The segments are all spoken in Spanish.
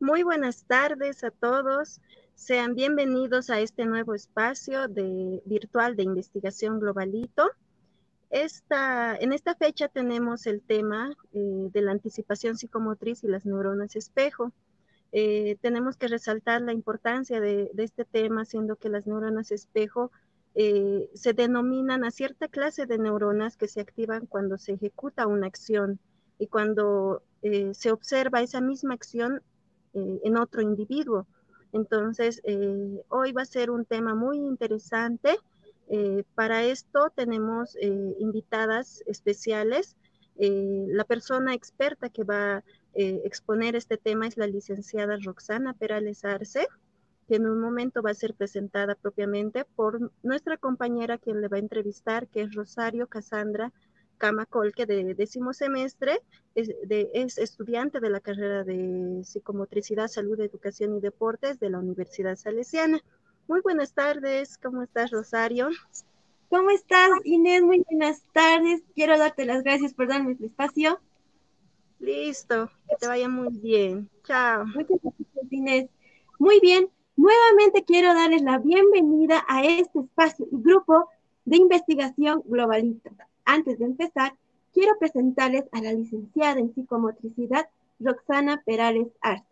Muy buenas tardes a todos. Sean bienvenidos a este nuevo espacio virtual de investigación globalito. En esta fecha tenemos el tema de la anticipación psicomotriz y las neuronas espejo. Tenemos que resaltar la importancia de este tema, siendo que las neuronas espejo se denominan a cierta clase de neuronas que se activan cuando se ejecuta una acción y cuando se observa esa misma acción en otro individuo. Entonces, hoy va a ser un tema muy interesante. Para esto tenemos invitadas especiales. La persona experta que va a exponer este tema es la licenciada Roxana Perales Arce, que en un momento va a ser presentada propiamente por nuestra compañera quien le va a entrevistar, que es Rosario Casandra Camacol, que de décimo semestre es estudiante de la carrera de Psicomotricidad, Salud, Educación y Deportes de la Universidad Salesiana. Muy buenas tardes, ¿cómo estás, Rosario? ¿Cómo estás, Inés? Muy buenas tardes. Quiero darte las gracias por darme este espacio. Listo, que te vaya muy bien. Chao. Muchas gracias, Inés. Muy bien. Nuevamente quiero darles la bienvenida a este espacio y grupo de investigación globalista. Antes de empezar, quiero presentarles a la licenciada en psicomotricidad, Roxana Perales Arce.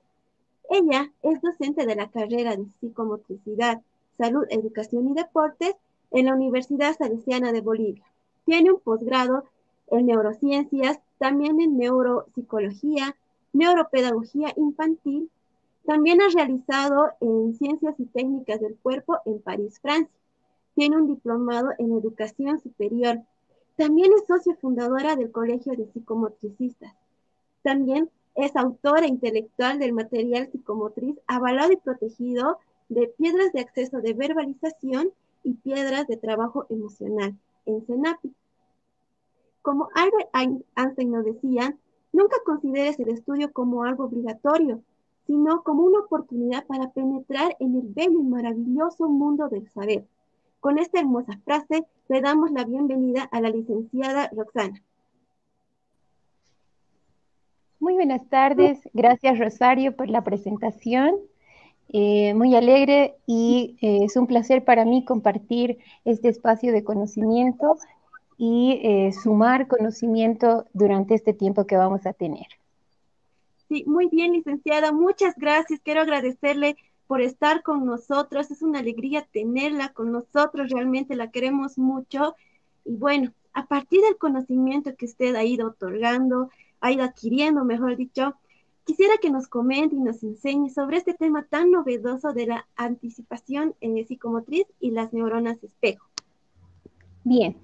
Ella es docente de la carrera de psicomotricidad, salud, educación y deportes en la Universidad Salesiana de Bolivia. Tiene un posgrado en neurociencias, también en neuropsicología, neuropedagogía infantil. También ha realizado en ciencias y técnicas del cuerpo en París, Francia. Tiene un diplomado en educación superior. También es socia fundadora del Colegio de Psicomotricistas. También es autora intelectual del material psicomotriz avalado y protegido de piedras de acceso de verbalización y piedras de trabajo emocional en CENAPI. Como Albert Einstein nos decía, nunca consideres el estudio como algo obligatorio, sino como una oportunidad para penetrar en el bello y maravilloso mundo del saber. Con esta hermosa frase, le damos la bienvenida a la licenciada Roxana. Muy buenas tardes, gracias Rosario por la presentación. Muy alegre y es un placer para mí compartir este espacio de conocimiento y sumar conocimiento durante este tiempo que vamos a tener. Sí, muy bien, licenciada. Muchas gracias. Quiero agradecerle por estar con nosotros. Es una alegría tenerla con nosotros. Realmente la queremos mucho. Y bueno, a partir del conocimiento que usted ha ido otorgando, ha ido adquiriendo, mejor dicho, quisiera que nos comente y nos enseñe sobre este tema tan novedoso de la anticipación psicomotriz y las neuronas espejo. Bien,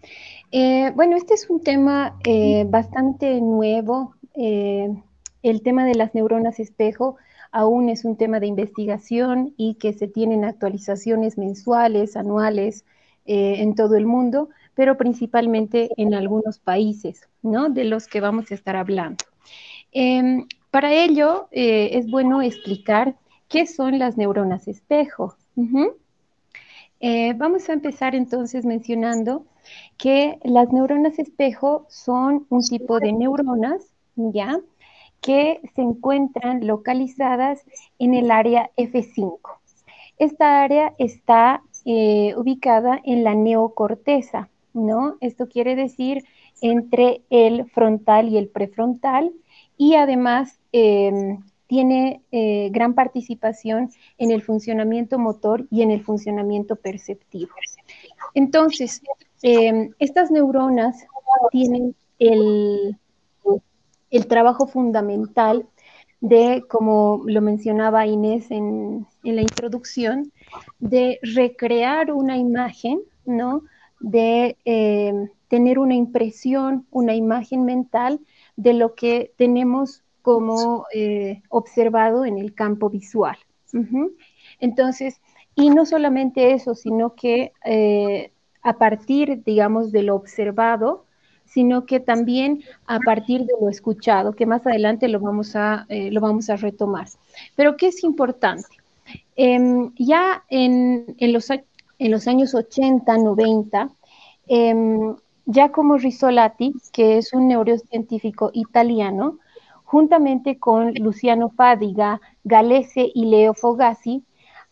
bueno, este es un tema bastante nuevo. El tema de las neuronas espejo aún es un tema de investigación y que se tienen actualizaciones mensuales, anuales en todo el mundo, pero principalmente en algunos países, ¿no? De los que vamos a estar hablando. Para ello, es bueno explicar qué son las neuronas espejo. Vamos a empezar entonces mencionando que las neuronas espejo son un tipo de neuronas, ¿ya? Que se encuentran localizadas en el área F5. Esta área está ubicada en la neocorteza, ¿no? Esto quiere decir entre el frontal y el prefrontal y además tiene gran participación en el funcionamiento motor y en el funcionamiento perceptivo. Entonces, estas neuronas tienen el trabajo fundamental de, como lo mencionaba Inés en la introducción, de recrear una imagen, ¿no? De tener una impresión, una imagen mental de lo que tenemos como observado en el campo visual. Entonces, y no solamente eso, sino que a partir, digamos, de lo observado, sino que también a partir de lo escuchado, que más adelante lo vamos a retomar. Pero ¿qué es importante? Ya en los años 80, 90, Giacomo Risolati, que es un neurocientífico italiano, juntamente con Luciano Fadiga Gallese y Leo Fogassi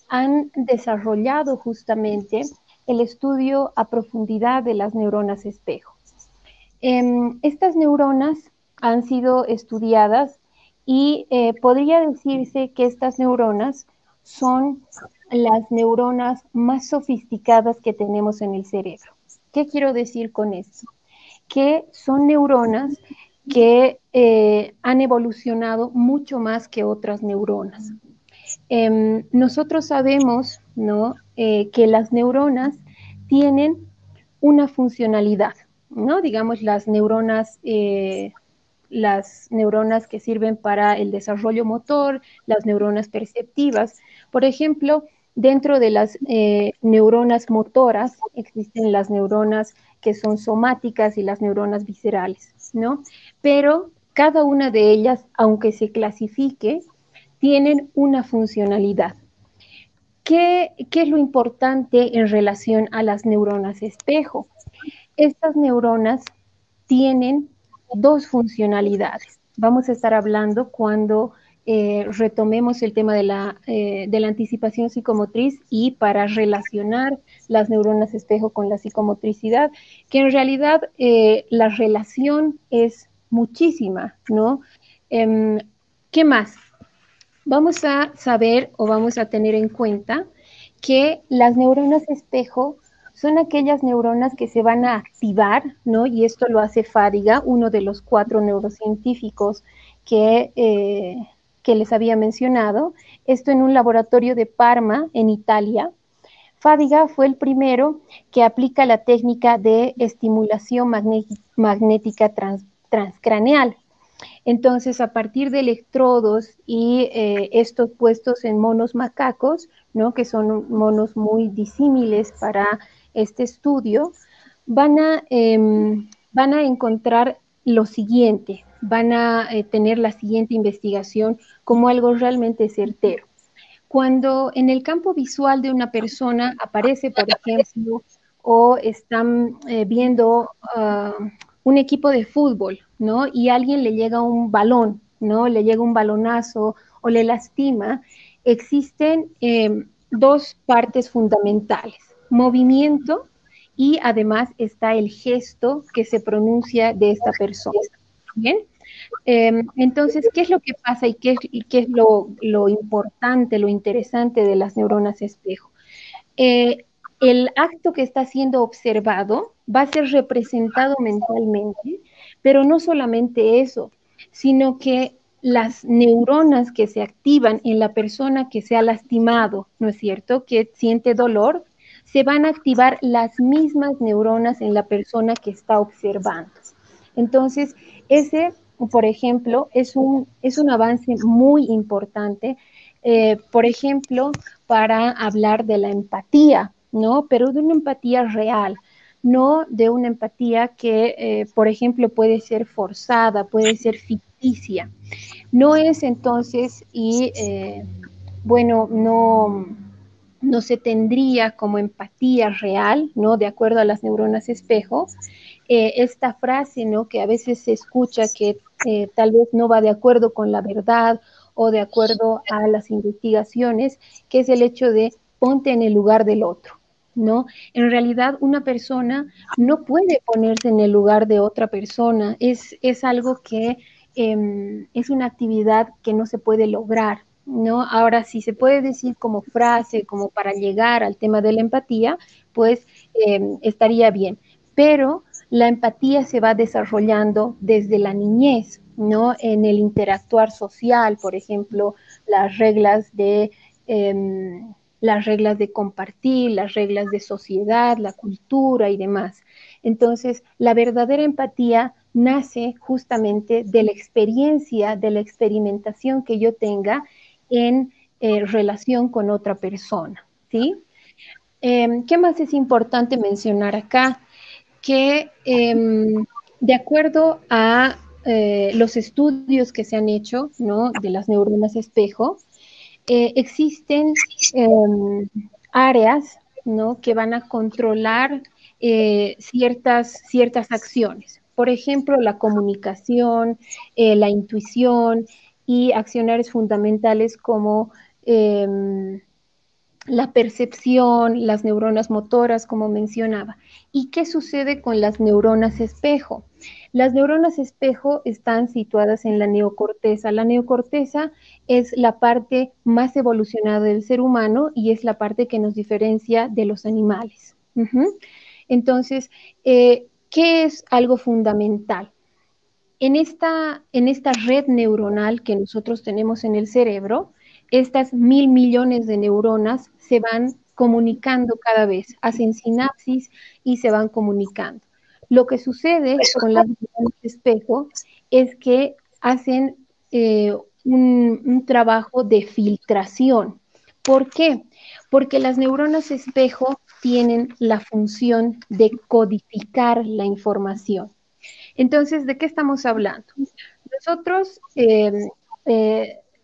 han desarrollado justamente el estudio a profundidad de las neuronas espejo. Estas neuronas han sido estudiadas y podría decirse que estas neuronas son las neuronas más sofisticadas que tenemos en el cerebro. ¿Qué quiero decir con esto? Que son neuronas que han evolucionado mucho más que otras neuronas. Nosotros sabemos, ¿no? Que las neuronas tienen una funcionalidad, ¿no? Digamos, las neuronas que sirven para el desarrollo motor, las neuronas perceptivas. Por ejemplo, dentro de las neuronas motoras existen las neuronas que son somáticas y las neuronas viscerales, ¿no? Pero cada una de ellas, aunque se clasifique, tienen una funcionalidad. ¿Qué es lo importante en relación a las neuronas espejo? Estas neuronas tienen dos funcionalidades. Vamos a estar hablando cuando retomemos el tema de la anticipación psicomotriz y para relacionar las neuronas espejo con la psicomotricidad, que en realidad la relación es muchísima, ¿no? ¿Qué más? Vamos a saber o vamos a tener en cuenta que las neuronas espejo son aquellas neuronas que se van a activar, ¿no? Y esto lo hace Fadiga, uno de los 4 neurocientíficos que les había mencionado, esto en un laboratorio de Parma, en Italia. Fadiga fue el primero que aplica la técnica de estimulación magnética transcraneal. Entonces, a partir de electrodos y estos puestos en monos macacos, ¿no? Que son monos muy disímiles para este estudio, van a encontrar lo siguiente, van a tener la siguiente investigación como algo realmente certero. Cuando en el campo visual de una persona aparece, por ejemplo, o están viendo un equipo de fútbol, ¿no? Y a alguien le llega un balón, ¿no? Le llega un balonazo o le lastima, existen dos partes fundamentales, movimiento y además está el gesto que se pronuncia de esta persona. ¿Bien? Entonces, ¿qué es lo que pasa y qué es lo importante, lo interesante de las neuronas espejo? El acto que está siendo observado va a ser representado mentalmente, pero no solamente eso, sino que las neuronas que se activan en la persona que se ha lastimado, ¿no es cierto?, que siente dolor, se van a activar las mismas neuronas en la persona que está observando. Entonces, ese, por ejemplo, es un avance muy importante, por ejemplo, para hablar de la empatía, ¿no? Pero de una empatía real, no de una empatía que, por ejemplo, puede ser forzada, puede ser ficticia. No es entonces, bueno, no se tendría como empatía real, ¿no? De acuerdo a las neuronas espejo, esta frase, ¿no? Que a veces se escucha que tal vez no va de acuerdo con la verdad o de acuerdo a las investigaciones, que es el hecho de ponte en el lugar del otro, ¿no? En realidad, una persona no puede ponerse en el lugar de otra persona, es algo que es una actividad que no se puede lograr, ¿no? Ahora, si se puede decir como frase, como para llegar al tema de la empatía, pues estaría bien, pero la empatía se va desarrollando desde la niñez, ¿no? En el interactuar social, por ejemplo, las reglas de compartir, las reglas de sociedad, la cultura y demás. Entonces, la verdadera empatía nace justamente de la experiencia, de la experimentación que yo tenga en relación con otra persona, ¿sí? ¿Qué más es importante mencionar acá? Que de acuerdo a los estudios que se han hecho, ¿no? De las neuronas espejo, existen áreas, ¿no? Que van a controlar ciertas acciones. Por ejemplo, la comunicación, la intuición, y accionarios fundamentales como la percepción, las neuronas motoras, como mencionaba. ¿Y qué sucede con las neuronas espejo? Las neuronas espejo están situadas en la neocorteza. La neocorteza es la parte más evolucionada del ser humano y es la parte que nos diferencia de los animales. Entonces, ¿qué es algo fundamental? En esta red neuronal que nosotros tenemos en el cerebro, estas 1.000 millones de neuronas se van comunicando cada vez, hacen sinapsis y se van comunicando. Lo que sucede con las neuronas espejo es que hacen un trabajo de filtración. ¿Por qué? Porque las neuronas espejo tienen la función de codificar la información. Entonces, ¿de qué estamos hablando? Nosotros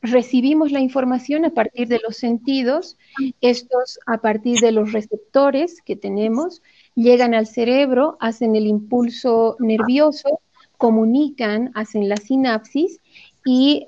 recibimos la información a partir de los sentidos, estos a partir de los receptores que tenemos, llegan al cerebro, hacen el impulso nervioso, comunican, hacen la sinapsis y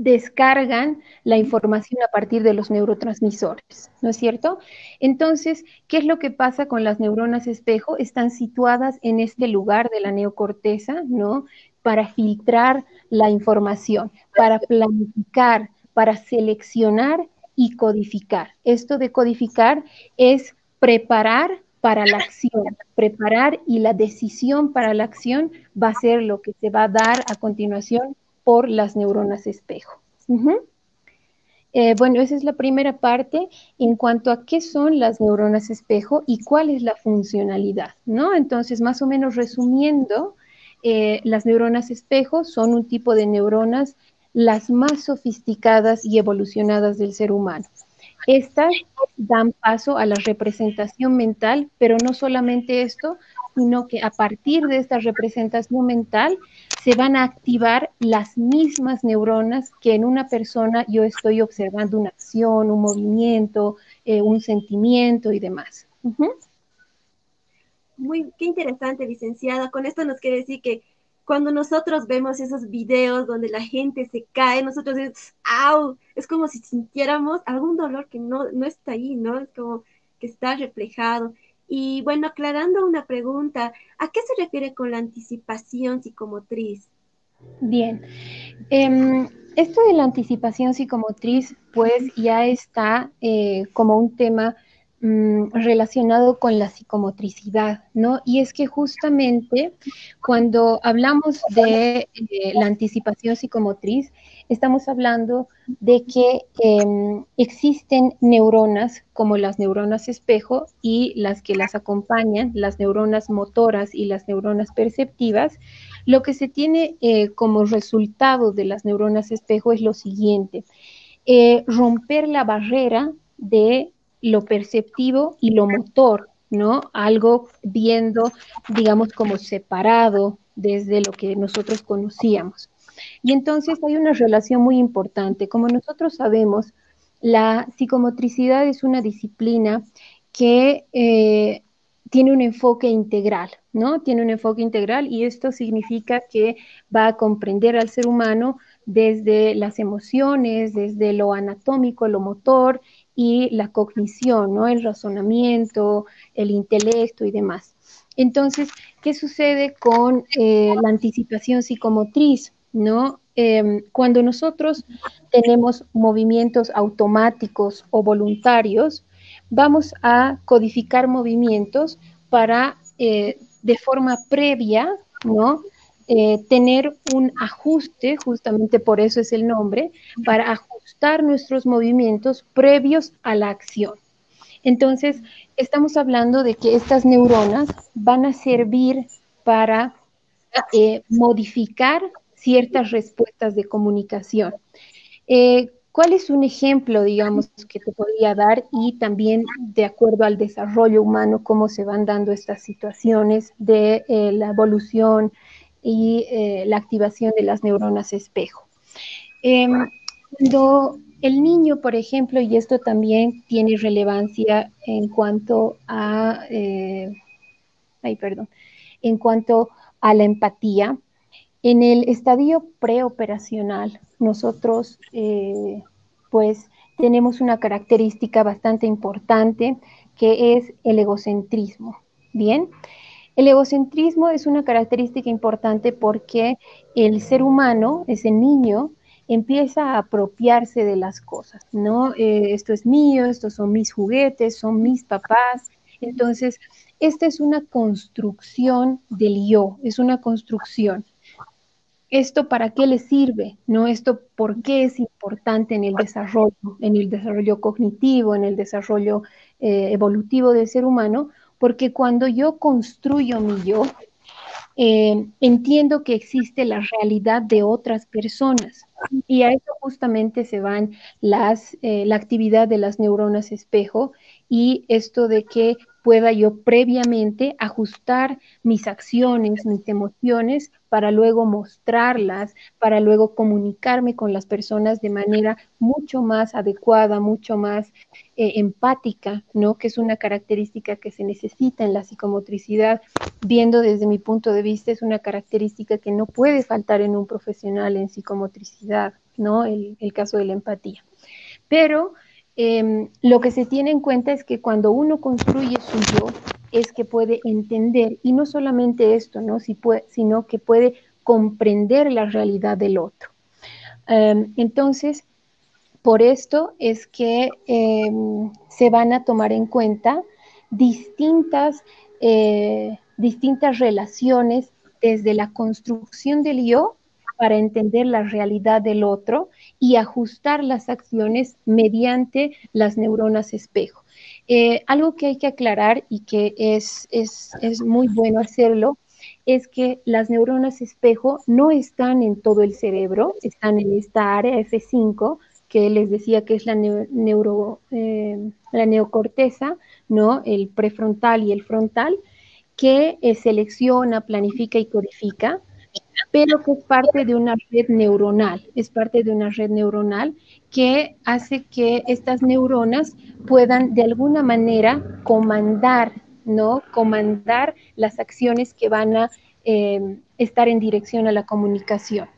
descargan la información a partir de los neurotransmisores, ¿no es cierto? Entonces, ¿qué es lo que pasa con las neuronas espejo? Están situadas en este lugar de la neocorteza, ¿no? Para filtrar la información, para planificar, para seleccionar y codificar. Esto de codificar es preparar para la acción, preparar y la decisión para la acción va a ser lo que se va a dar a continuación por las neuronas espejo. Bueno, esa es la primera parte en cuanto a qué son las neuronas espejo y cuál es la funcionalidad, ¿no? Entonces, más o menos resumiendo, las neuronas espejo son un tipo de neuronas las más sofisticadas y evolucionadas del ser humano. Estas dan paso a la representación mental, pero no solamente esto, sino que a partir de esta representación mental se van a activar las mismas neuronas que en una persona yo estoy observando una acción, un movimiento, un sentimiento y demás. Qué interesante, licenciada. Con esto nos quiere decir que cuando nosotros vemos esos videos donde la gente se cae, nosotros es, ¡au! Es como si sintiéramos algún dolor que no está ahí, ¿no? Es como que está reflejado. Y bueno, aclarando una pregunta, ¿a qué se refiere con la anticipación psicomotriz? Bien. Esto de la anticipación psicomotriz, pues ya está como un tema relacionado con la psicomotricidad, ¿no? Y es que justamente cuando hablamos de la anticipación psicomotriz, estamos hablando de que existen neuronas como las neuronas espejo y las que las acompañan, las neuronas motoras y las neuronas perceptivas. Lo que se tiene como resultado de las neuronas espejo es lo siguiente, romper la barrera de lo perceptivo y lo motor, ¿no? Algo viendo, digamos, como separado desde lo que nosotros conocíamos. Y entonces hay una relación muy importante. Como nosotros sabemos, la psicomotricidad es una disciplina que tiene un enfoque integral, ¿no? Tiene un enfoque integral y esto significa que va a comprender al ser humano desde las emociones, desde lo anatómico, lo motor y la cognición, ¿no? El razonamiento, el intelecto y demás. Entonces, ¿qué sucede con la anticipación psicomotriz, ¿no? Cuando nosotros tenemos movimientos automáticos o voluntarios, vamos a codificar movimientos para, de forma previa, ¿no? Tener un ajuste, justamente por eso es el nombre, para ajustar nuestros movimientos previos a la acción. Entonces, estamos hablando de que estas neuronas van a servir para modificar ciertas respuestas de comunicación. ¿Cuál es un ejemplo, digamos, que te podría dar y también de acuerdo al desarrollo humano, cómo se van dando estas situaciones de la evolución y la activación de las neuronas espejo? Cuando el niño, por ejemplo, y esto también tiene relevancia en cuanto a, en cuanto a la empatía. En el estadio preoperacional, nosotros pues tenemos una característica bastante importante que es el egocentrismo. Bien, el egocentrismo es una característica importante porque el ser humano, ese niño, empieza a apropiarse de las cosas, ¿no? Esto es mío, estos son mis juguetes, son mis papás. Entonces, esta es una construcción del yo, es una construcción. ¿Esto para qué le sirve? ¿No? ¿Esto por qué es importante en el desarrollo cognitivo, en el desarrollo evolutivo del ser humano? Porque cuando yo construyo mi yo, entiendo que existe la realidad de otras personas. Y a eso justamente se van la actividad de las neuronas espejo y esto de que pueda yo previamente ajustar mis acciones, mis emociones, para luego mostrarlas, para luego comunicarme con las personas de manera mucho más adecuada, mucho más empática, ¿no? Que es una característica que se necesita en la psicomotricidad, viendo desde mi punto de vista, es una característica que no puede faltar en un profesional en psicomotricidad, ¿no? El caso de la empatía. Pero lo que se tiene en cuenta es que cuando uno construye su yo, es que puede entender, y no solamente esto, ¿no? Sino que puede comprender la realidad del otro. Entonces, por esto es que se van a tomar en cuenta distintas relaciones desde la construcción del yo para entender la realidad del otro y ajustar las acciones mediante las neuronas espejo. Algo que hay que aclarar y que es muy bueno hacerlo es que las neuronas espejo no están en todo el cerebro, están en esta área F5, que les decía que es la neocorteza, ¿no? El prefrontal y el frontal, que selecciona, planifica y codifica, pero que es parte de una red neuronal que hace que estas neuronas puedan de alguna manera comandar, ¿no? Comandar las acciones que van a estar en dirección a la comunicación.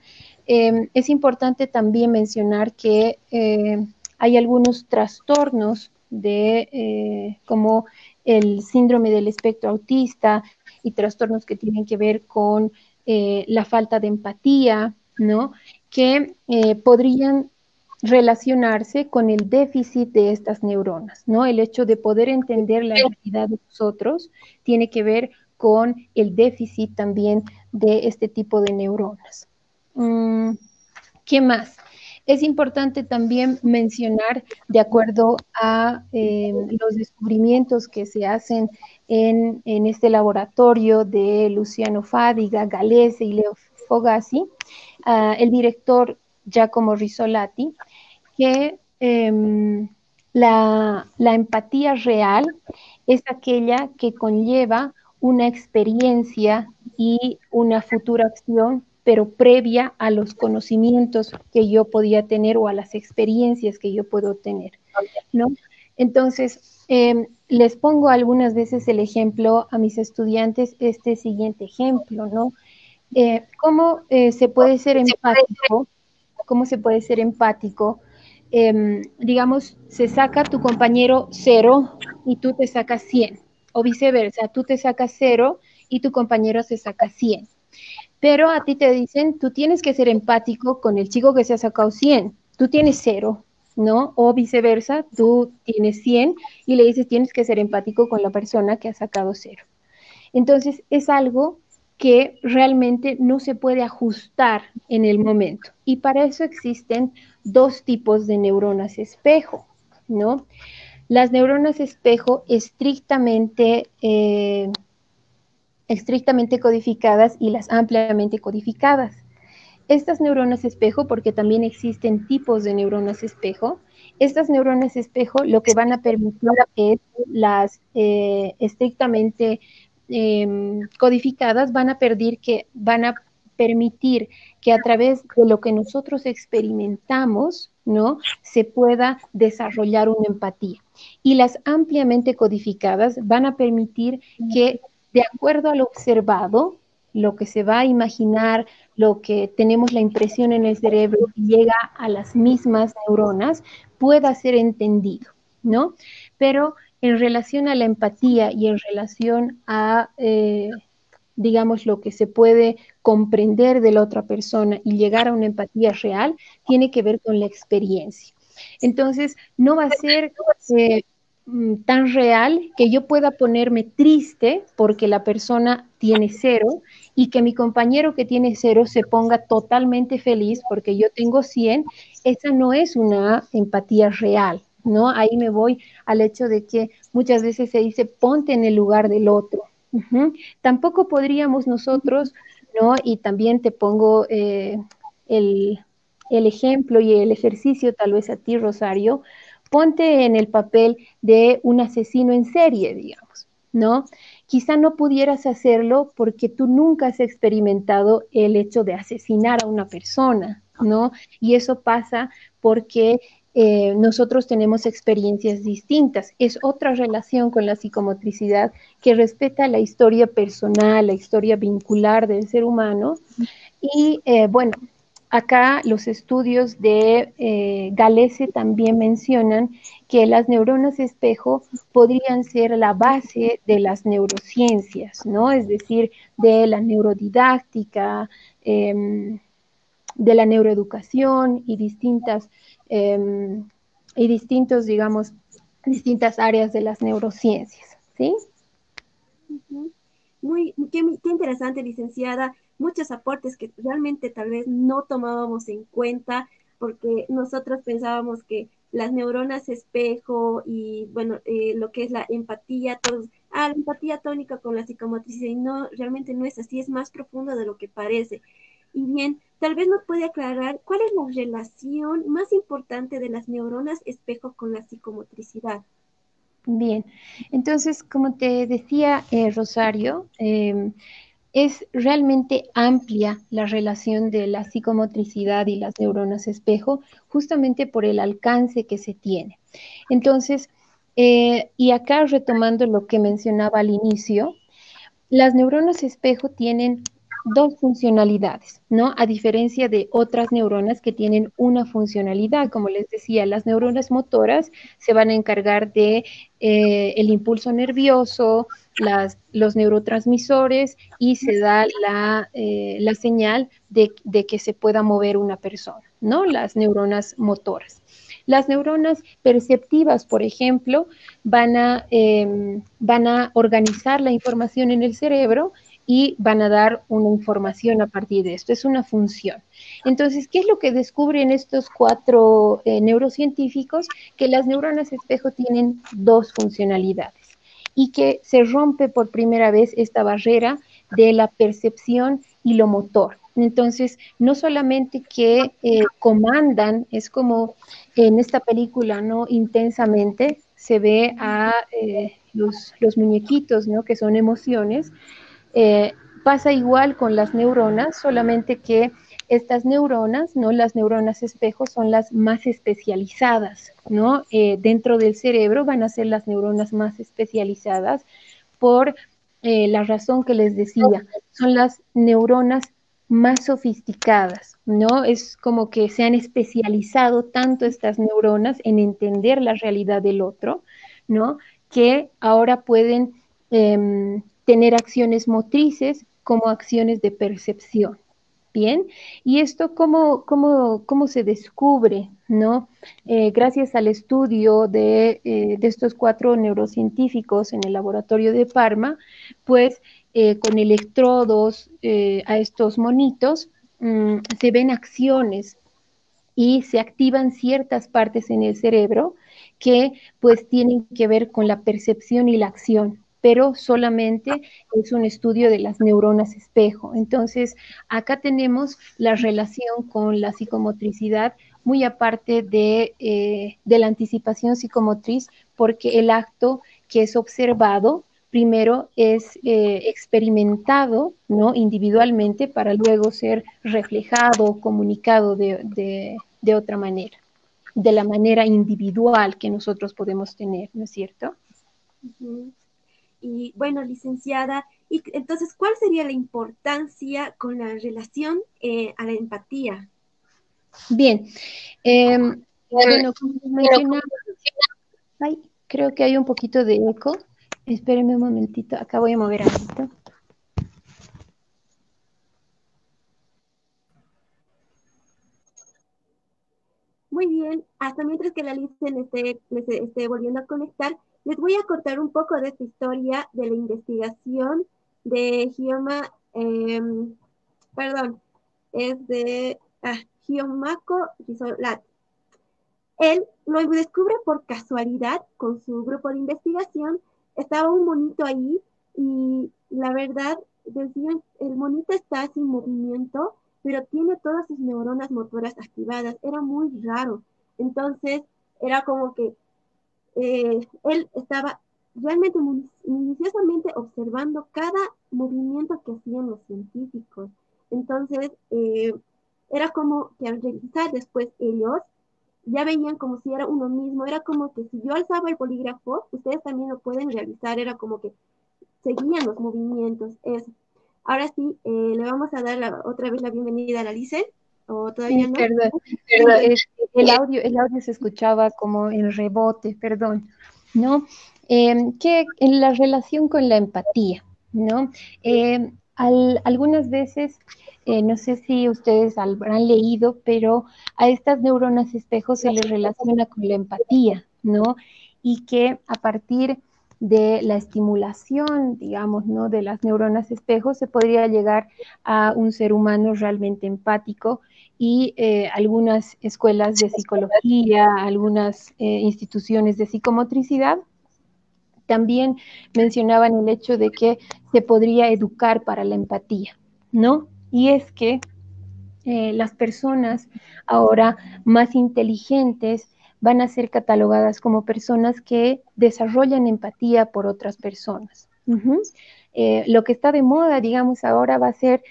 Es importante también mencionar que hay algunos trastornos como el síndrome del espectro autista y trastornos que tienen que ver con la falta de empatía, ¿no? Que podrían relacionarse con el déficit de estas neuronas, ¿no? El hecho de poder entender la realidad de nosotros tiene que ver con el déficit también de este tipo de neuronas. ¿Qué más? Es importante también mencionar, de acuerdo a los descubrimientos que se hacen en este laboratorio de Luciano Fadiga, Galese y Leo Fogassi, el director Giacomo Risolati, que la empatía real es aquella que conlleva una experiencia y una futura acción, pero previa a los conocimientos que yo podía tener o a las experiencias que yo puedo tener, ¿no? Entonces, les pongo algunas veces el ejemplo a mis estudiantes, este siguiente ejemplo, ¿no? ¿Cómo se puede ser empático? ¿Cómo se puede ser empático? Digamos, se saca tu compañero 0 y tú te sacas 100, o viceversa, tú te sacas 0 y tu compañero se saca 100. Pero a ti te dicen, tú tienes que ser empático con el chico que se ha sacado 100, tú tienes 0, ¿no? O viceversa, tú tienes 100 y le dices, tienes que ser empático con la persona que ha sacado 0. Entonces, es algo que realmente no se puede ajustar en el momento. Y para eso existen dos tipos de neuronas espejo, ¿no? Las neuronas espejo estrictamente codificadas y las ampliamente codificadas. Estas neuronas espejo, porque también existen tipos de neuronas espejo, estas neuronas espejo lo que van a permitir es las estrictamente codificadas van a permitir que a través de lo que nosotros experimentamos, ¿no? Se pueda desarrollar una empatía. Y las ampliamente codificadas van a permitir que, de acuerdo a lo observado, lo que se va a imaginar, lo que tenemos la impresión en el cerebro y llega a las mismas neuronas, pueda ser entendido, ¿no? Pero en relación a la empatía y en relación a, digamos, lo que se puede comprender de la otra persona y llegar a una empatía real, tiene que ver con la experiencia. Entonces, no va a ser tan real que yo pueda ponerme triste porque la persona tiene 0 y que mi compañero que tiene 0 se ponga totalmente feliz porque yo tengo 100. Esa no es una empatía real, ¿no? Ahí me voy al hecho de que muchas veces se dice ponte en el lugar del otro. Tampoco podríamos nosotros, ¿no? Y también te pongo el, el ejemplo y el ejercicio tal vez a ti, Rosario, ponte en el papel de un asesino en serie, digamos, ¿no? Quizá no pudieras hacerlo porque tú nunca has experimentado el hecho de asesinar a una persona, ¿no? Y eso pasa porque nosotros tenemos experiencias distintas. Es otra relación con la psicomotricidad que respeta la historia personal, la historia vincular del ser humano. Y bueno, acá los estudios de Galese también mencionan que las neuronas espejo podrían ser la base de las neurociencias, ¿no? Es decir, de la neurodidáctica, de la neuroeducación y distintos, digamos, distintas áreas de las neurociencias, ¿sí? Ujú. Qué interesante, licenciada. Muchos aportes que realmente tal vez no tomábamos en cuenta porque nosotros pensábamos que las neuronas espejo y, bueno, lo que es la empatía, todos, la empatía tónica con la psicomotricidad, y no, realmente no es así, es más profundo de lo que parece. Y bien, tal vez nos puede aclarar cuál es la relación más importante de las neuronas espejo con la psicomotricidad. Bien, entonces, como te decía, Rosario, es realmente amplia la relación de la psicomotricidad y las neuronas espejo, justamente por el alcance que se tiene. Entonces, y acá retomando lo que mencionaba al inicio, las neuronas espejo tienen dos funcionalidades, ¿no? A diferencia de otras neuronas que tienen una funcionalidad. Como les decía, las neuronas motoras se van a encargar de el impulso nervioso, los neurotransmisores y se da la señal de que se pueda mover una persona, ¿no? Las neuronas motoras. Las neuronas perceptivas, por ejemplo, van a organizar la información en el cerebro y van a dar una información a partir de esto. Es una función. Entonces, ¿qué es lo que descubren estos 4 neurocientíficos? Que las neuronas espejo tienen dos funcionalidades y que se rompe por primera vez esta barrera de la percepción y lo motor. Entonces, no solamente que comandan, es como en esta película, ¿no? Intensamente se ve a los muñequitos, ¿no? Que son emociones. Eh, Pasa igual con las neuronas, solamente que estas neuronas, ¿no? Las neuronas espejo son las más especializadas, ¿no? Dentro del cerebro van a ser las neuronas más especializadas por la razón que les decía, son las neuronas más sofisticadas, ¿no? Es como que se han especializado tanto estas neuronas en entender la realidad del otro, ¿no? Que ahora pueden tener acciones motrices como acciones de percepción. Bien, y esto cómo se descubre, ¿no? Gracias al estudio de estos 4 neurocientíficos en el laboratorio de Parma, pues con electrodos a estos monitos se ven acciones y se activan ciertas partes en el cerebro que pues tienen que ver con la percepción y la acción, pero solamente es un estudio de las neuronas espejo. Entonces, acá tenemos la relación con la psicomotricidad muy aparte de la anticipación psicomotriz, porque el acto que es observado primero es experimentado, ¿no? Individualmente para luego ser reflejado, comunicado de otra manera, de la manera individual que nosotros podemos tener, ¿no es cierto? Ujú. Y bueno, licenciada, Y entonces, ¿cuál sería la importancia con la relación a la empatía? Bien, bueno, como les mencionaba, ay, creo que hay un poquito de eco. Espérenme un momentito, acá voy a mover algo. Muy bien, hasta mientras que la Licen esté volviendo a conectar, les voy a contar un poco de esta historia de la investigación de perdón, es de Giomako Risolati. Él lo descubre por casualidad con su grupo de investigación. Estaba un monito ahí y la verdad, decían, el monito está sin movimiento, pero tiene todas sus neuronas motoras activadas. Era muy raro. Entonces, era como que él estaba realmente minuciosamente observando cada movimiento que hacían los científicos. Entonces, era como que al revisar después ellos, ya veían como si era uno mismo, era como que si yo alzaba el bolígrafo, ustedes también lo pueden realizar, era como que seguían los movimientos, eso. Ahora sí, le vamos a dar otra vez la bienvenida a la Lice, o todavía no. Perdón, el audio se escuchaba como en rebote, perdón, ¿no? Que en la relación con la empatía, ¿no? Algunas veces, no sé si ustedes habrán leído, pero a estas neuronas espejo se les relaciona con la empatía, ¿no? Y que a partir de la estimulación, digamos, ¿no? De las neuronas espejo se podría llegar a un ser humano realmente empático y algunas escuelas de psicología, algunas instituciones de psicomotricidad también mencionaban el hecho de que se podría educar para la empatía, ¿no? Y es que las personas ahora más inteligentes van a ser catalogadas como personas que desarrollan empatía por otras personas. Lo que está de moda, digamos, ahora va a ser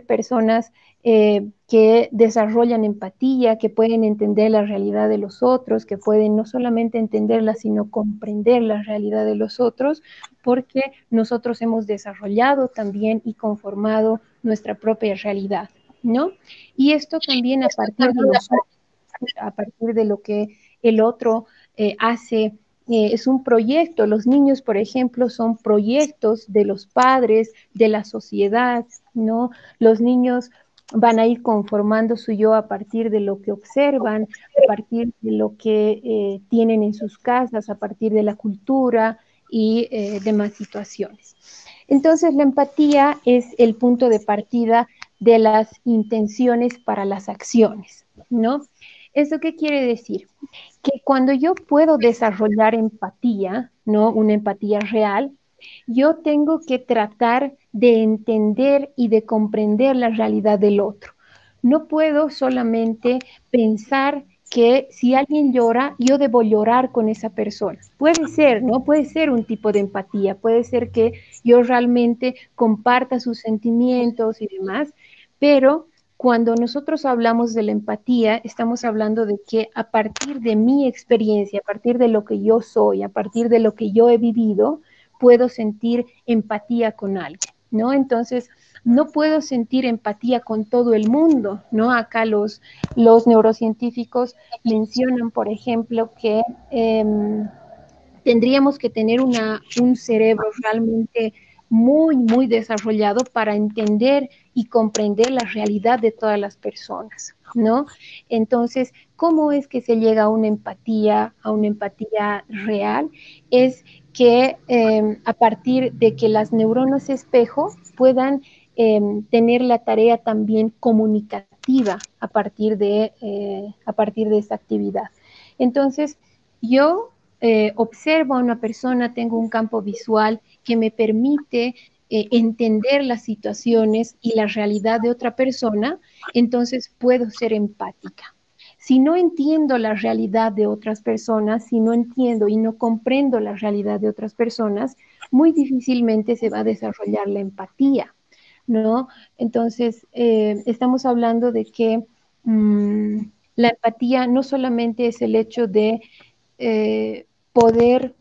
personas que desarrollan empatía, que pueden entender la realidad de los otros, que pueden no solamente entenderla, sino comprender la realidad de los otros, porque nosotros hemos desarrollado también y conformado nuestra propia realidad, ¿no? Y esto también a partir de lo que el otro hace, es un proyecto. Los niños, por ejemplo, son proyectos de los padres, de la sociedad, ¿no? Los niños van a ir conformando su yo a partir de lo que observan, a partir de lo que tienen en sus casas, a partir de la cultura y demás situaciones. Entonces, la empatía es el punto de partida de las intenciones para las acciones, ¿no? ¿Eso qué quiere decir? Que cuando yo puedo desarrollar empatía, ¿no? Una empatía real, yo tengo que tratar de entender y de comprender la realidad del otro. No puedo solamente pensar que si alguien llora, yo debo llorar con esa persona. Puede ser, ¿no? Puede ser un tipo de empatía, puede ser que yo realmente comparta sus sentimientos y demás, pero cuando nosotros hablamos de la empatía, estamos hablando de que a partir de mi experiencia, a partir de lo que yo soy, a partir de lo que yo he vivido, puedo sentir empatía con alguien, ¿no? Entonces, no puedo sentir empatía con todo el mundo, ¿no? Acá los neurocientíficos mencionan, por ejemplo, que tendríamos que tener un cerebro realmente muy desarrollado para entender y comprender la realidad de todas las personas, ¿no? Entonces, ¿cómo es que se llega a una empatía real? Es que a partir de que las neuronas espejo puedan tener la tarea también comunicativa a partir de esta actividad. Entonces, yo observo a una persona, tengo un campo visual que me permite entender las situaciones y la realidad de otra persona, entonces puedo ser empática. Si no entiendo la realidad de otras personas, si no entiendo y no comprendo la realidad de otras personas, muy difícilmente se va a desarrollar la empatía, ¿no? Entonces, estamos hablando de que la empatía no solamente es el hecho de poder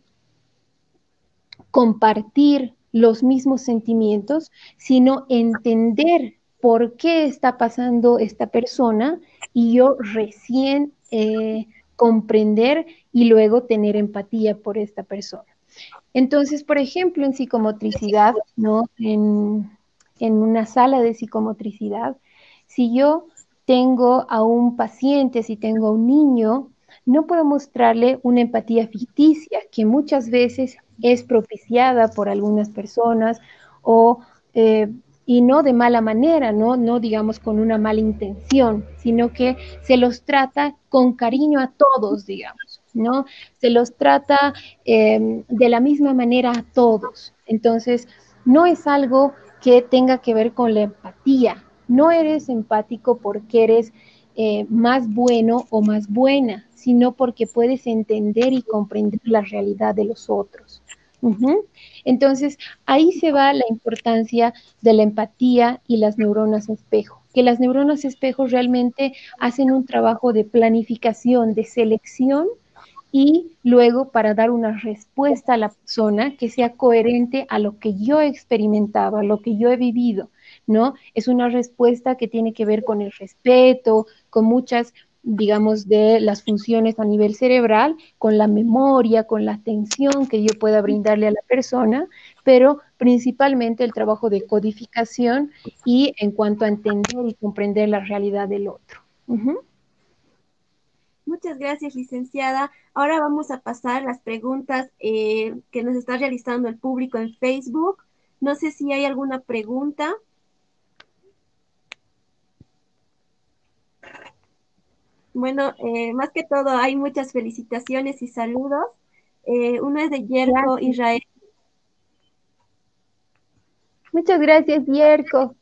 compartir los mismos sentimientos, sino entender por qué está pasando esta persona y yo recién comprender y luego tener empatía por esta persona. Entonces, por ejemplo, en psicomotricidad, ¿no? En una sala de psicomotricidad, si yo tengo a un paciente, si tengo a un niño, no puedo mostrarle una empatía ficticia que muchas veces es propiciada por algunas personas o eh, y no de mala manera, no digamos con una mala intención, sino que se los trata con cariño a todos, digamos, ¿no? Se los trata de la misma manera a todos. Entonces, no es algo que tenga que ver con la empatía. No eres empático porque eres más bueno o más buena, sino porque puedes entender y comprender la realidad de los otros. Entonces, ahí se va la importancia de la empatía y las neuronas espejo, que las neuronas espejo realmente hacen un trabajo de planificación, de selección y luego para dar una respuesta a la persona que sea coherente a lo que yo he experimentado, a lo que yo he vivido, ¿no? Es una respuesta que tiene que ver con el respeto, con muchas, digamos, de las funciones a nivel cerebral, con la memoria, con la atención que yo pueda brindarle a la persona, pero principalmente el trabajo de codificación y en cuanto a entender y comprender la realidad del otro. Muchas gracias, licenciada. Ahora vamos a pasar las preguntas que nos está realizando el público en Facebook. No sé si hay alguna pregunta. Bueno, más que todo hay muchas felicitaciones y saludos. Uno es de Yerko Gracias. Israel. Muchas gracias, Yerko.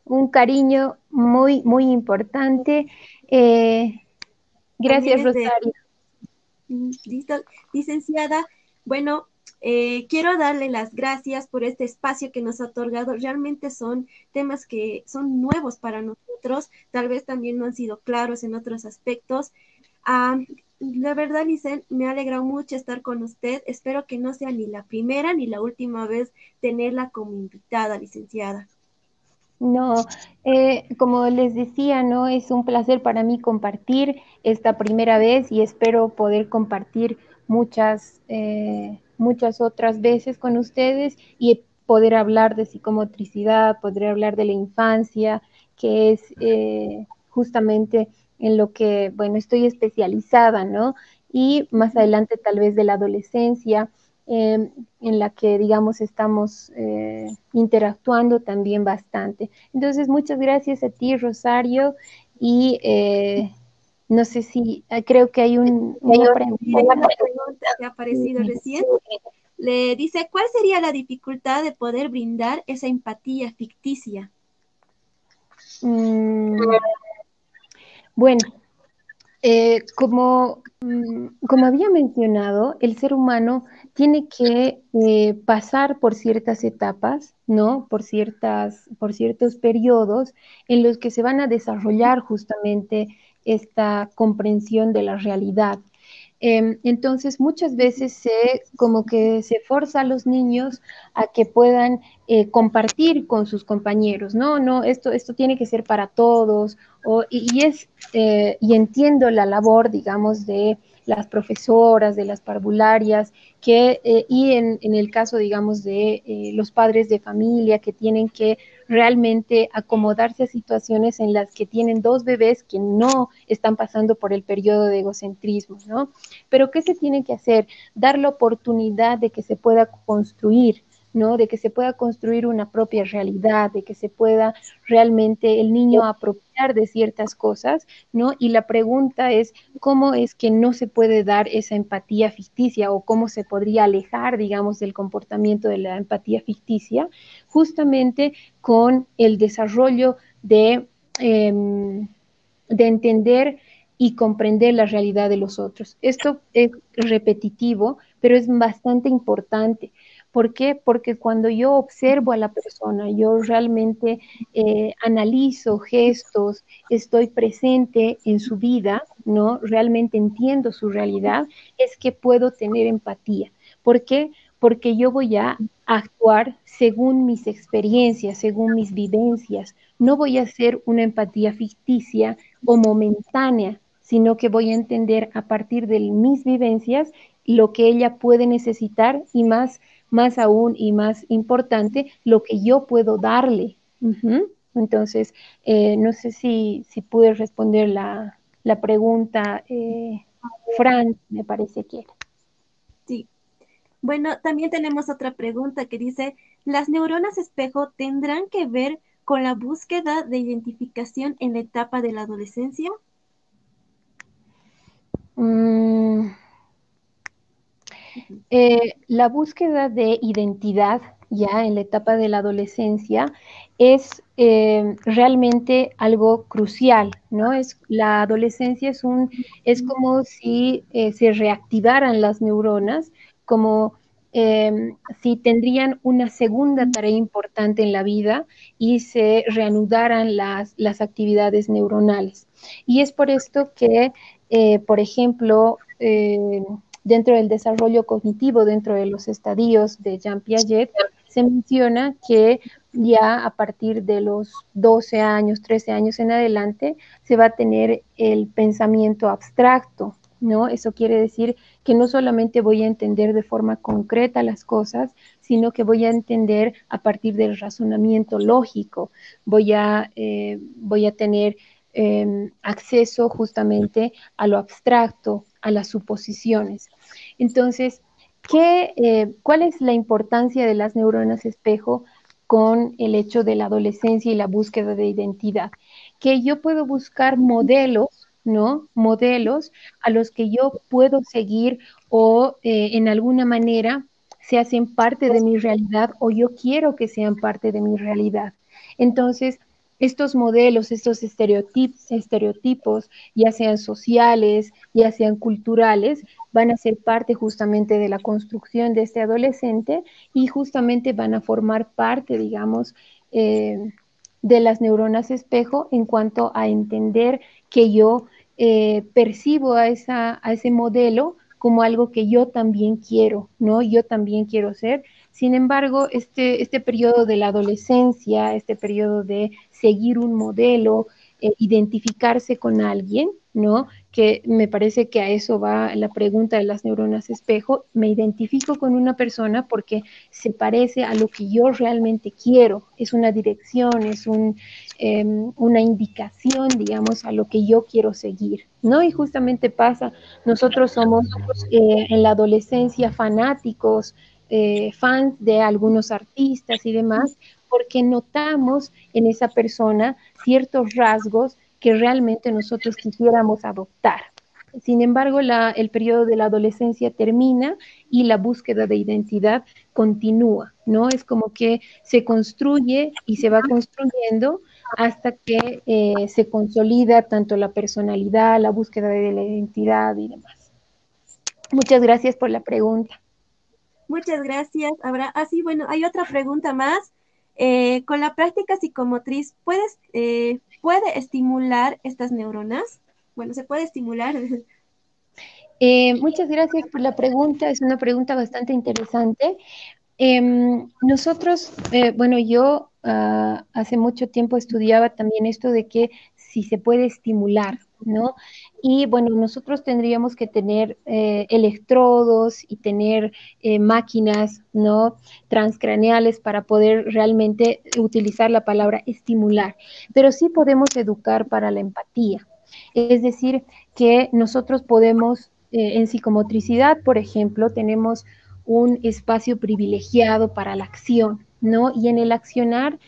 Un cariño muy, muy importante. También Gracias, es de Rosario. Listo, licenciada. Bueno, quiero darle las gracias por este espacio que nos ha otorgado. Realmente son temas que son nuevos para nosotros, tal vez también no han sido claros en otros aspectos. Ah, la verdad, Licen, me ha alegrado mucho estar con usted. Espero que no sea ni la primera ni la última vez tenerla como invitada, licenciada. No, como les decía, ¿no? Es un placer para mí compartir esta primera vez y espero poder compartir muchas otras veces con ustedes y poder hablar de psicomotricidad, poder hablar de la infancia, que es justamente en lo que, bueno, estoy especializada, ¿no? Y más adelante tal vez de la adolescencia en la que, digamos, estamos interactuando también bastante. Entonces, muchas gracias a ti, Rosario, y no sé si, creo que hay una pregunta. Sí, hay una pregunta que ha aparecido recién. Le dice, ¿cuál sería la dificultad de poder brindar esa empatía ficticia? Mm, bueno, como había mencionado, el ser humano tiene que pasar por ciertas etapas, ¿no? Por ciertos periodos en los que se van a desarrollar justamente esta comprensión de la realidad. Entonces, muchas veces como que se forza a los niños a que puedan compartir con sus compañeros, ¿no? No, esto tiene que ser para todos, y entiendo la labor, digamos, de las profesoras, de las parvularias, y en el caso, digamos, de los padres de familia que tienen que realmente acomodarse a situaciones en las que tienen dos bebés que no están pasando por el periodo de egocentrismo, ¿no? Pero ¿qué se tiene que hacer? Dar la oportunidad de que se pueda construir, ¿no? De que se pueda construir una propia realidad, de que se pueda realmente el niño apropiar de ciertas cosas, ¿no? Y la pregunta es, ¿cómo es que no se puede dar esa empatía ficticia o cómo se podría alejar, digamos, del comportamiento de la empatía ficticia? Justamente con el desarrollo de entender y comprender la realidad de los otros. Esto es repetitivo, pero es bastante importante. ¿Por qué? Porque cuando yo observo a la persona, yo realmente analizo gestos, estoy presente en su vida, ¿no? Realmente entiendo su realidad, es que puedo tener empatía. ¿Por qué? porque yo voy a actuar según mis experiencias, según mis vivencias. No voy a hacer una empatía ficticia o momentánea, sino que voy a entender a partir de mis vivencias lo que ella puede necesitar y más aún y más importante, lo que yo puedo darle. Entonces, no sé si pude responder la pregunta, Fran, me parece que era. Sí. Bueno, también tenemos otra pregunta que dice, ¿las neuronas espejo tendrán que ver con la búsqueda de identificación en la etapa de la adolescencia? Mm, Ujú. la búsqueda de identidad ya en la etapa de la adolescencia es realmente algo crucial, ¿no? La adolescencia es como si se reactivaran las neuronas, como si tendrían una segunda tarea importante en la vida y se reanudaran las actividades neuronales. Y es por esto que, por ejemplo, dentro del desarrollo cognitivo, dentro de los estadios de Jean Piaget, se menciona que ya a partir de los 12 años, 13 años en adelante, se va a tener el pensamiento abstracto, ¿no? Eso quiere decir que no solamente voy a entender de forma concreta las cosas, sino que voy a entender a partir del razonamiento lógico, voy a tener acceso justamente a lo abstracto, a las suposiciones. Entonces, ¿cuál es la importancia de las neuronas espejo con el hecho de la adolescencia y la búsqueda de identidad? Que yo puedo buscar modelos, ¿no? Modelos a los que yo puedo seguir o en alguna manera se hacen parte de mi realidad o yo quiero que sean parte de mi realidad. Entonces, estos modelos, estos estereotipos, ya sean sociales, ya sean culturales, van a ser parte justamente de la construcción de este adolescente y justamente van a formar parte, digamos, de las neuronas espejo en cuanto a entender que yo percibo a ese modelo como algo que yo también quiero, ¿no? Yo también quiero ser. Sin embargo, este periodo de la adolescencia, este periodo de seguir un modelo, identificarse con alguien, ¿no? Que me parece que a eso va la pregunta de las neuronas espejo. Me identifico con una persona porque se parece a lo que yo realmente quiero. Es una dirección, una indicación, digamos, a lo que yo quiero seguir, ¿no? Y justamente pasa, nosotros somos en la adolescencia fanáticos, fans de algunos artistas y demás, porque notamos en esa persona ciertos rasgos que realmente nosotros quisiéramos adoptar. Sin embargo, el periodo de la adolescencia termina y la búsqueda de identidad continúa, ¿no? Es como que se construye y se va construyendo hasta que se consolida tanto la personalidad, la búsqueda de la identidad y demás. Muchas gracias por la pregunta. Muchas gracias. Sí, bueno, hay otra pregunta más. Con la práctica psicomotriz, ¿puede estimular estas neuronas? Bueno, ¿se puede estimular? Muchas gracias por la pregunta. Es una pregunta bastante interesante. Nosotros, bueno, yo hace mucho tiempo estudiaba también esto de que si se puede estimular, ¿no? Y bueno, nosotros tendríamos que tener electrodos y tener máquinas, ¿no? Transcraneales para poder realmente utilizar la palabra estimular. Pero sí podemos educar para la empatía. Es decir, que nosotros podemos, en psicomotricidad, por ejemplo, tenemos un espacio privilegiado para la acción, ¿no? Y en el accionar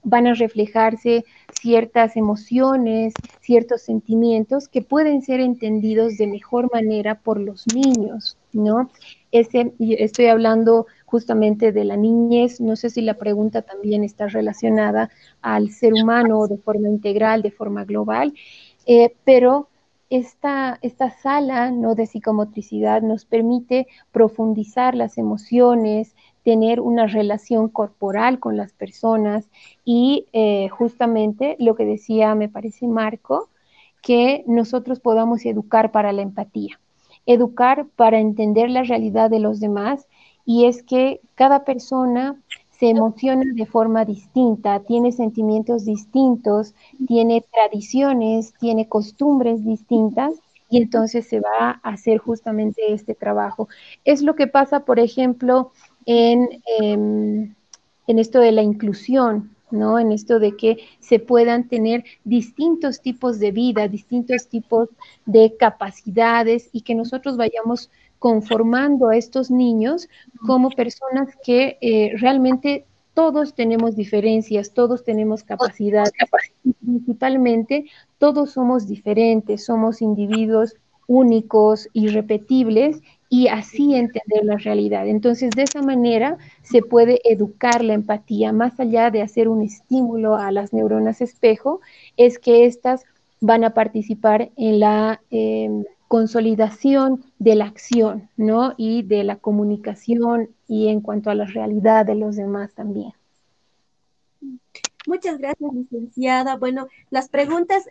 van a reflejarse ciertas emociones, ciertos sentimientos que pueden ser entendidos de mejor manera por los niños, ¿no? Estoy hablando justamente de la niñez, no sé si la pregunta también está relacionada al ser humano de forma integral, de forma global, pero esta sala, ¿no?, de psicomotricidad nos permite profundizar las emociones, tener una relación corporal con las personas y justamente lo que decía, me parece, Marco, que nosotros podamos educar para la empatía, educar para entender la realidad de los demás y es que cada persona se emociona de forma distinta, tiene sentimientos distintos, tiene tradiciones, tiene costumbres distintas, y entonces se va a hacer justamente este trabajo. Es lo que pasa, por ejemplo, en esto de la inclusión, ¿no? En esto de que se puedan tener distintos tipos de vida, distintos tipos de capacidades y que nosotros vayamos conformando a estos niños como personas que realmente todos tenemos diferencias, todos tenemos capacidades y principalmente todos somos diferentes, somos individuos únicos, irrepetibles y así entender la realidad. Entonces, de esa manera se puede educar la empatía, más allá de hacer un estímulo a las neuronas espejo, es que éstas van a participar en la consolidación de la acción, ¿no? Y de la comunicación y en cuanto a la realidad de los demás también. Muchas gracias, licenciada. Bueno, las preguntas,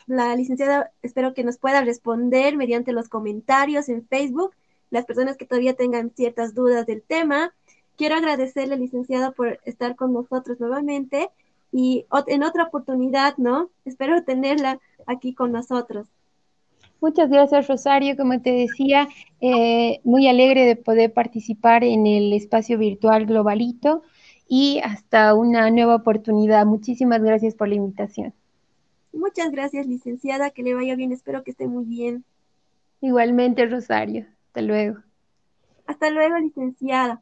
la licenciada espero que nos pueda responder mediante los comentarios en Facebook, las personas que todavía tengan ciertas dudas del tema. Quiero agradecerle, licenciada, por estar con nosotros nuevamente y en otra oportunidad, ¿no? Espero tenerla aquí con nosotros. Muchas gracias, Rosario. Como te decía, muy alegre de poder participar en el espacio virtual Globalito y hasta una nueva oportunidad. Muchísimas gracias por la invitación. Muchas gracias, licenciada, que le vaya bien, espero que esté muy bien. Igualmente, Rosario. Hasta luego. Hasta luego, licenciada.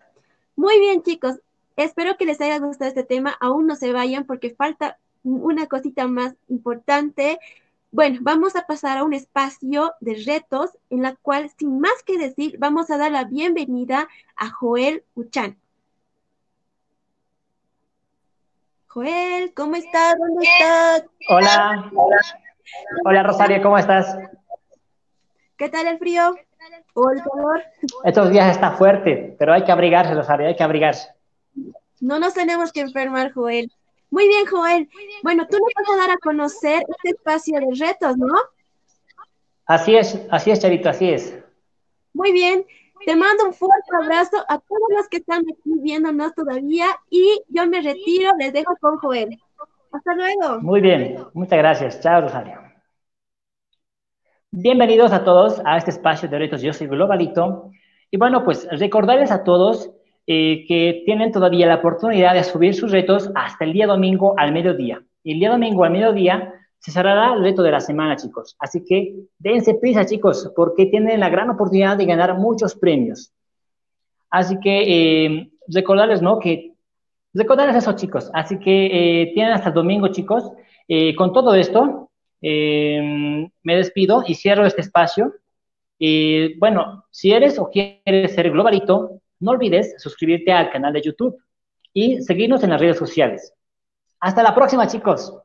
Muy bien, chicos, espero que les haya gustado este tema. Aún no se vayan porque falta una cosita más importante. Bueno, vamos a pasar a un espacio de retos en la cual, sin más que decir, vamos a dar la bienvenida a Joel Uchán. Joel, ¿cómo estás? ¿Dónde estás? Hola, hola Rosario, ¿cómo estás? ¿Qué tal el frío o el calor? Estos días está fuerte, pero hay que abrigarse, Rosario, hay que abrigarse. No nos tenemos que enfermar, Joel. Muy bien, Joel. Bueno, tú nos vas a dar a conocer este espacio de retos, ¿no? Así es, Charito, así es. Muy bien. Te mando un fuerte abrazo a todos los que están aquí viéndonos todavía y yo me retiro, les dejo con Joel. Hasta luego. Muy bien, muchas gracias. Chao, Rosario. Bienvenidos a todos a este espacio de retos. Yo soy Globalito. Y bueno, pues recordarles a todos que tienen todavía la oportunidad de subir sus retos hasta el día domingo al mediodía. Y el día domingo al mediodía se cerrará el reto de la semana, chicos. Así que dense prisa, chicos, porque tienen la gran oportunidad de ganar muchos premios. Así que recordarles, ¿no? Recordarles eso, chicos. Así que tienen hasta el domingo, chicos. Con todo esto, me despido y cierro este espacio. Bueno, si eres o quieres ser Globalito, no olvides suscribirte al canal de YouTube y seguirnos en las redes sociales. Hasta la próxima, chicos.